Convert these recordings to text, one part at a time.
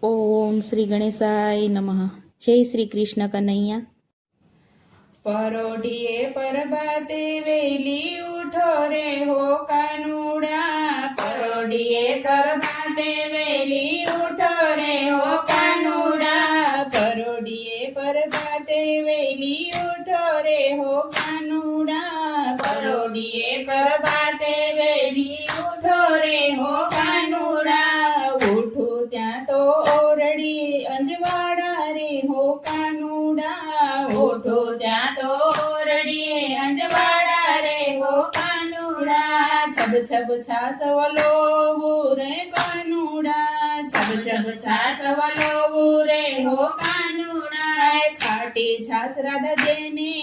ઓમ શ્રી ગણેશાય નમઃ. જય શ્રી કૃષ્ણ કનૈયા. પરોઢીએ પરભાતે વેલી ઉઠો રે હો કાનુડા, પરોઢીએ પ્રભાતે વેલી ઉઠો રે હો કાનુડા, પરોઢીએ પરભાતે વેલી ઉઠો રે હો કાનુડા, પરોઢીએ પ્રભાતે વેલી ઉઠો રે હો કાનુડા, ઉઠું ત્યાં તો ઓરડીએ અંજવાડા રે હો કાનુડા, ઉઠું ત્યાં તો ઓરડીએ અંજવાડા રે હો કાનુડા, છબ છબ છાસ વલોવું રે કાનુડા, છબ છબ છાસ વલોવું રે હો કાનુડા, ખાટી છાસ રાધા જેને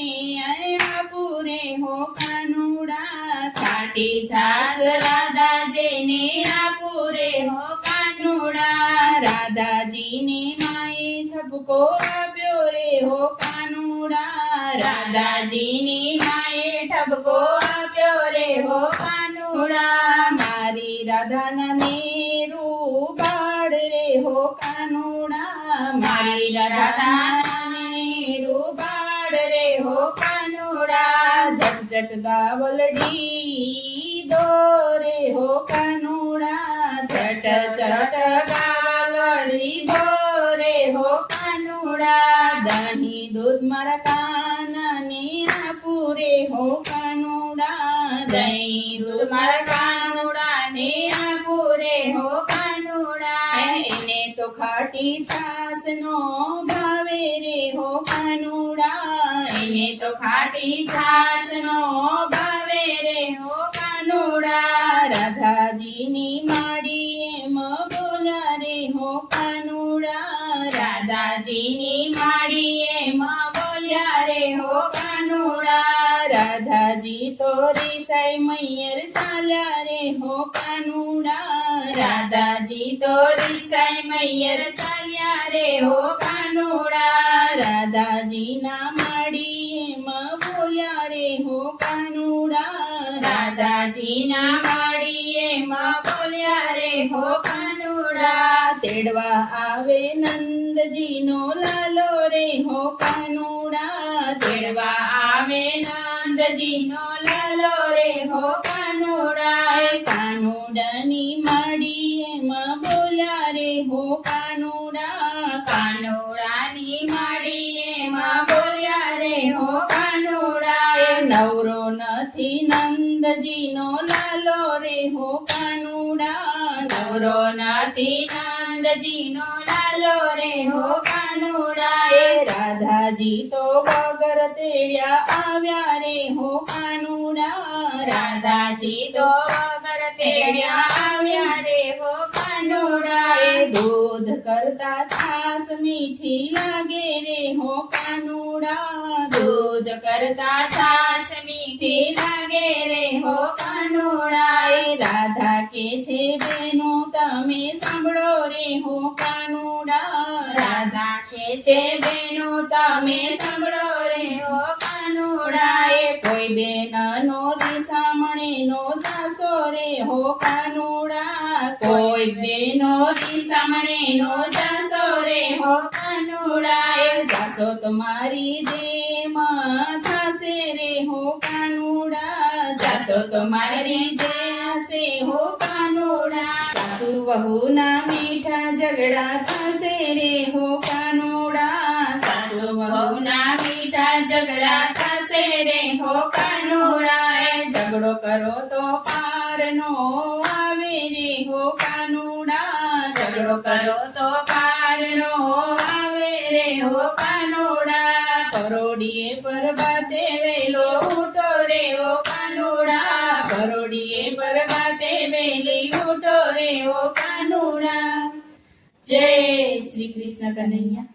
આપું રે હો કાનુડા, ખાટી છાસ રાધાજીને આપું રે હો કાનુડા, રાધાજીની માએ ઠપકો આપ્યો રે હો કાનુડા, રાધાજીની માએ ઠપકો આપ્યો રે હો કાનુડા, મારી રાધાના નેરું બાળ રે હો કાનુડા, મારી રાધાના રૂપાડ રે હો કાનુડા, જટ જટ ગાવલડી દોરે હો કાનુડા, ચટ ચટ ગાવલડી દોરે હો કાનુડા, દહીં દૂધ મારા કાનાને આપું રે હો કાનુડા, દહીં દૂધ મારા કાનુડાને આપું રે હો કાનુડા, એને તો ખાટી છાસ નો ભાવે રે હો કાનુડા, એને તો ખાટી છાસ નો ભાવે રે હો કાનુડા, રાધાજીની માડી એમ બોલ્યા રે હો કાનુડા, રાધાજીની માડી એમ બોલ્યા રે હો કાનુડા, રાધાજી તો રીસાઈ મૈયર ચાલ્યા રે હો કાનુડા, રાધાજી તો રીસાઈ મૈયર ચાલ્યા રે હો કાનુડા, રાધાજીના માડી એમ બોલ્યા રે હો કાનુડા, રાધાજીના માડી એમ બોલ્યા રે હો કાનુડા, તેડવા આવે નંદજીનો લાલો રે હો કાનુડા, તેડવા આવે નંદજીનો લાલો રે હો કાનુડા, કાનુડાની માડી એમ બોલ્યા રે હો કાનુડા, કાનુડાની માડી એમ બોલ્યા રે હો કાનુડા, નવરો નથી નંદજીનો લાલો રે હો કાનુડા, નવરો નથી નંદજીનો લાલો રે હો કાનુડા, રાધાજી તો વગર તેડ્યા આવ્યા રે હો કાનુડા, રાધાજી તો વગર તેડ્યા આવ્યા રે હો કાનુડા, દૂધ કરતા છાસ મીઠી લાગે રે હો કાનુડા, દૂધ કરતા છાસ મીઠી લાગે રે હો કાનુડા, રાધા કે છે બેનો તમે સાંભળો રે હો કાનુડા, રાધા કે છે બેનો તમે સાંભળો રે હો કાનુડા, કોઈ બેનનો સામણે નો જાસો રે હો કાનુડા, કોઈ બેનો સામણે નો જાસો રે હો કાનુડા, જાસો તમારી જેમ થશે રે હો કાનુડા, જાસો તમારી જશે હો કાનુડા, સાસુ વહુના મીઠા ઝઘડા થશે રે હો કાનુડા, સાસુ વહુના મીઠા ઝઘડા થશે રે હો કાનુડા, ઝઘડો કરો તો પાર નો આવે રે હો કાનુડા, ઝઘડો કરો તો પાર નો આવે રે હો કાનુડા, પરોડીએ પરબાતે વેલો ઉઠો રે હો કાનુડા, પરોડીએ પરબાતે વેલી ઉઠો રે હો કાનુડા. જય શ્રી કૃષ્ણ કનૈયા.